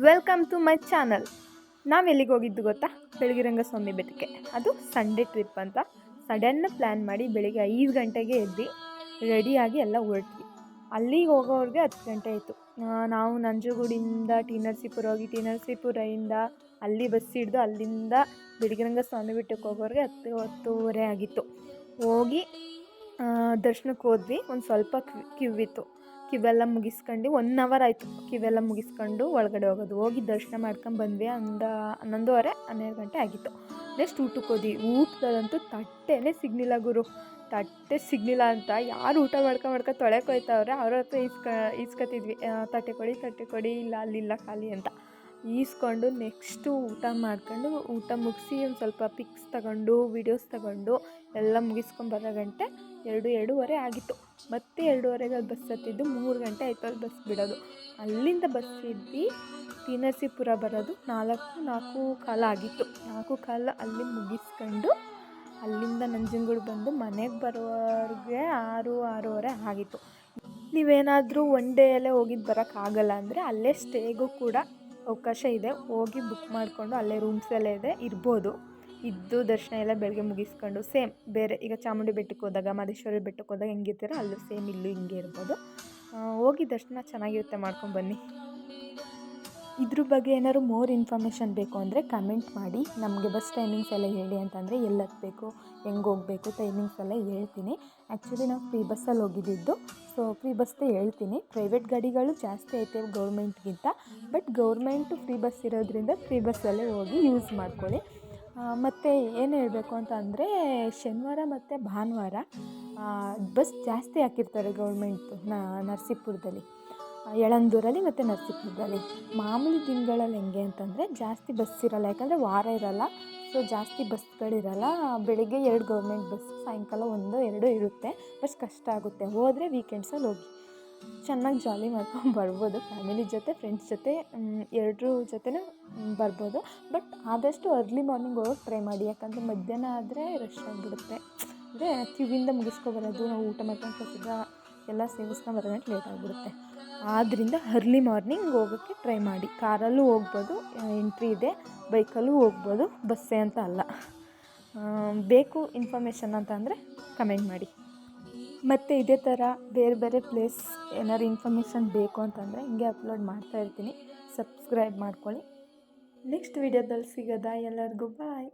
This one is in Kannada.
Welcome to my channel. ನಾವು ಎಲ್ಲಿಗೆ ಹೋಗಿದ್ದು ಗೊತ್ತಾ? ಬೆಳಗಿರಂಗಸ್ವಾಮಿ ಬೆಟ್ಟಕ್ಕೆ. ಅದು ಸಂಡೇ ಟ್ರಿಪ್ ಅಂತ ಸಡನ್ ಪ್ಲ್ಯಾನ್ ಮಾಡಿ ಬೆಳಿಗ್ಗೆ 5 ಗಂಟೆಗೆ ಎದ್ದು ರೆಡಿಯಾಗಿ ಎಲ್ಲ ಹೊರಟ್ವಿ. ಅಲ್ಲಿಗೆ ಹೋಗೋರಿಗೆ 10 ಗಂಟೆ ಆಯಿತು. ನಾವು ನಂಜನಗೂಡಿಂದ ಟಿ ನರಸೀಪುರ ಹೋಗಿ ಟಿ ನರಸೀಪುರದಿಂದ ಅಲ್ಲಿ ಬಸ್ ಹಿಡಿದು ಅಲ್ಲಿಂದ ಬೆಳಗಿರಂಗಸ್ವಾಮಿ ಬೆಟ್ಟಕ್ಕೆ ಹೋಗೋರಿಗೆ 10-10:30 ಆಗಿತ್ತು. ಹೋಗಿ ದರ್ಶನಕ್ಕೆ ಹೋದ್ವಿ. ಒಂದು ಸ್ವಲ್ಪ ಕ್ಯೂ ಇತ್ತು. ಕ್ಯೂವೆಲ್ಲ ಮುಗಿಸ್ಕೊಂಡು 1 ಅವರ್ ಆಯಿತು. ಕ್ಯೂವೆಲ್ಲ ಮುಗಿಸ್ಕೊಂಡು ಒಳಗಡೆ ಹೋಗಿ ದರ್ಶನ ಮಾಡ್ಕೊಂಡು ಬಂದ್ವಿ. 11:30-12 ಗಂಟೆ ಆಗಿತ್ತು. ನೆಕ್ಸ್ಟ್ ಊಟಕ್ಕೆ ಹೋದ್ವಿ. ಊಟದಲ್ಲಂತೂ ತಟ್ಟೆನೇ ಸಿಗಲಿಲ್ಲ ಗುರು. ತಟ್ಟೆ ಸಿಗಲಿಲ್ಲ ಅಂತ ಯಾರು ಊಟ ಮಾಡ್ಕೊಂಡು ತೊಳೆಗೆ ಹೋಯ್ತವ್ರೆ ಅವ್ರ ಹತ್ರ ಈಸ್ಕೊತಿದ್ವಿ. ತಟ್ಟೆ ಕೊಡಿ, ಇಲ್ಲ ಅಲ್ಲಿಲ್ಲ ಖಾಲಿ ಅಂತ ಈಸ್ಕೊಂಡು ನೆಕ್ಸ್ಟು ಊಟ ಮಾಡ್ಕೊಂಡು ಊಟ ಮುಗಿಸಿ ಒಂದು ಸ್ವಲ್ಪ ಪಿಕ್ಸ್ ತಗೊಂಡು ವೀಡಿಯೋಸ್ ತಗೊಂಡು ಎಲ್ಲ ಮುಗಿಸ್ಕೊಂಡು ಬರೋ ಗಂಟೆ 2-2:30 ಆಗಿತ್ತು. ಮತ್ತೆ 2:30ಗೆ ಅಲ್ಲಿ ಬಸ್ ಹತ್ತಿದ್ದು 3 ಗಂಟೆ ಆಯಿತು ಅಲ್ಲಿ ಬಸ್ ಬಿಡೋದು. ಅಲ್ಲಿಂದ ಬಸ್ ಇದ್ದು ಟಿ ನರಸೀಪುರ ಬರೋದು 4-4:15 ಆಗಿತ್ತು. 4:15 ಅಲ್ಲಿ ಮುಗಿಸ್ಕೊಂಡು ಅಲ್ಲಿಂದ ನಂಜನಗೂಡು ಬಂದು ಮನೆಗೆ ಬರೋರಿಗೆ 6-6:30 ಆಗಿತ್ತು. ನೀವೇನಾದರೂ ಒನ್ ಡೇಯಲ್ಲೇ ಹೋಗಿದ್ದು ಬರೋಕ್ಕಾಗಲ್ಲ ಅಂದರೆ ಅಲ್ಲೇ ಸ್ಟೇಗೂ ಕೂಡ ಅವಕಾಶ ಇದೆ. ಹೋಗಿ ಬುಕ್ ಮಾಡಿಕೊಂಡು ಅಲ್ಲೇ ರೂಮ್ಸ್ ಎಲ್ಲ ಇದೆ, ಇರ್ಬೋದು. ಇದ್ದು ದರ್ಶನ ಎಲ್ಲ ಬೆಳಗ್ಗೆ ಮುಗಿಸ್ಕೊಂಡು ಸೇಮ್ ಬೇರೆ ಈಗ ಚಾಮುಂಡಿ ಬೆಟ್ಟಕ್ಕೆ ಹೋದಾಗ ಮಹದೇಶ್ವರ ಬೆಟ್ಟಕ್ಕೆ ಹೋದಾಗ ಹೆಂಗಿರ್ತೀರೋ ಅಲ್ಲೂ ಸೇಮ್ ಇಲ್ಲೂ ಹಿಂಗೆ ಇರ್ಬೋದು. ಹೋಗಿ ದರ್ಶನ ಚೆನ್ನಾಗಿರುತ್ತೆ, ಮಾಡ್ಕೊಂಡು ಬನ್ನಿ. ಇದ್ರ ಬಗ್ಗೆ ಏನಾದ್ರು ಮೋರ್ ಇನ್ಫಾರ್ಮೇಷನ್ ಬೇಕು ಅಂದರೆ ಕಮೆಂಟ್ ಮಾಡಿ. ನಮಗೆ ಬಸ್ ಟೈಮಿಂಗ್ಸ್ ಎಲ್ಲ ಹೇಳಿ ಅಂತಂದರೆ ಎಲ್ಲಿ ಹತ್ತಬೇಕು, ಹೆಂಗೆ ಹೋಗಬೇಕು, ಟೈಮಿಂಗ್ಸ್ ಎಲ್ಲ ಹೇಳ್ತೀನಿ. ಆ್ಯಕ್ಚುಲಿ ನಾವು ಫ್ರೀ ಬಸ್ಸಲ್ಲಿ ಹೋಗಿದ್ದು, ಸೊ ಫ್ರೀ ಬಸ್ಸೇ ಹೇಳ್ತೀನಿ. ಪ್ರೈವೇಟ್ ಗಾಡಿಗಳು ಜಾಸ್ತಿ ಐತೆ ಗೌರ್ಮೆಂಟ್ಗಿಂತ, ಬಟ್ ಗೌರ್ಮೆಂಟು ಫ್ರೀ ಬಸ್ ಇರೋದ್ರಿಂದ ಫ್ರೀ ಬಸ್ಸಲ್ಲೇ ಹೋಗಿ ಯೂಸ್ ಮಾಡ್ಕೊಳ್ಳಿ. ಮತ್ತು ಏನು ಹೇಳಬೇಕು ಅಂತ ಅಂದರೆ ಶನಿವಾರ ಮತ್ತು ಭಾನುವಾರ ಬಸ್ ಜಾಸ್ತಿ ಹಾಕಿರ್ತಾರೆ ಗೌರ್ಮೆಂಟು ನರಸೀಪುರದಲ್ಲಿ, ಯಳಂದೂರಲ್ಲಿ ಮತ್ತು ನರಸೀಪುರದಲ್ಲಿ. ಮಾಮೂಲಿ ದಿನಗಳಲ್ಲಿ ಹೆಂಗೆ ಅಂತಂದರೆ ಜಾಸ್ತಿ ಬಸ್ ಇರೋಲ್ಲ, ಯಾಕಂದರೆ ವಾರ ಇರೋಲ್ಲ, ಸೊ ಜಾಸ್ತಿ ಬಸ್ಗಳಿರಲ್ಲ. ಬೆಳಗ್ಗೆ 2 ಗೌರ್ಮೆಂಟ್ ಬಸ್, ಸಾಯಂಕಾಲ 1-2 ಇರುತ್ತೆ. ಬಸ್ ಕಷ್ಟ ಆಗುತ್ತೆ. ಹೋದರೆ ವೀಕೆಂಡ್ಸಲ್ಲಿ ಹೋಗಿ ಚೆನ್ನಾಗಿ ಜಾಲಿ ಮಾಡ್ಕೊಂಡು ಬರ್ಬೋದು. ಫ್ಯಾಮಿಲಿ ಜೊತೆ, ಫ್ರೆಂಡ್ಸ್ ಜೊತೆ, ಎರಡರ ಜೊತೆನೂ ಬರ್ಬೋದು. ಬಟ್ ಆದಷ್ಟು ಅರ್ಲಿ ಮಾರ್ನಿಂಗ್ ಹೋಗೋಕ್ಕೆ ಟ್ರೈ ಮಾಡಿ, ಯಾಕಂದರೆ ಮಧ್ಯಾಹ್ನ ಆದರೆ ರಶ್ ಆಗಿಬಿಡುತ್ತೆ. ಅಂದರೆ ಕ್ಯೂವಿಂದ ಮುಗಿಸ್ಕೊಬರೋದು, ನಾವು ಊಟ ಮಾಡ್ಕೊಂಡು ಪ್ರಸಾದ ಎಲ್ಲ ಸೇವಿಸ್ಕೊಂಡು ಬರೋಗಂಟೆ ಲೇಟ್ ಆಗಿಬಿಡುತ್ತೆ. ಆದ್ದರಿಂದ ಅರ್ಲಿ ಮಾರ್ನಿಂಗ್ ಹೋಗೋಕ್ಕೆ ಟ್ರೈ ಮಾಡಿ. ಕಾರಲ್ಲೂ ಹೋಗ್ಬೋದು, ಎಂಟ್ರಿ ಇದೆ. ಬೈಕಲ್ಲೂ ಹೋಗ್ಬೋದು, ಬಸ್ಸೇ ಅಂತ ಅಲ್ಲ. ಬೇಕು ಇನ್ಫಾರ್ಮೇಷನ್ ಅಂತ ಅಂದರೆ ಕಮೆಂಟ್ ಮಾಡಿ. ಮತ್ತು ಇದೇ ಥರ ಬೇರೆ ಬೇರೆ ಪ್ಲೇಸ್ ಏನಾದ್ರು ಇನ್ಫಾರ್ಮೇಷನ್ ಬೇಕು ಅಂತಂದರೆ ಹಿಂಗೆ ಅಪ್ಲೋಡ್ ಮಾಡ್ತಾಯಿರ್ತೀನಿ. ಸಬ್ಸ್ಕ್ರೈಬ್ ಮಾಡ್ಕೊಳ್ಳಿ. ನೆಕ್ಸ್ಟ್ ವೀಡಿಯೋದಲ್ಲಿ ಸಿಗೋದಾ? ಎಲ್ಲರಿಗೂ ಬಾಯ್.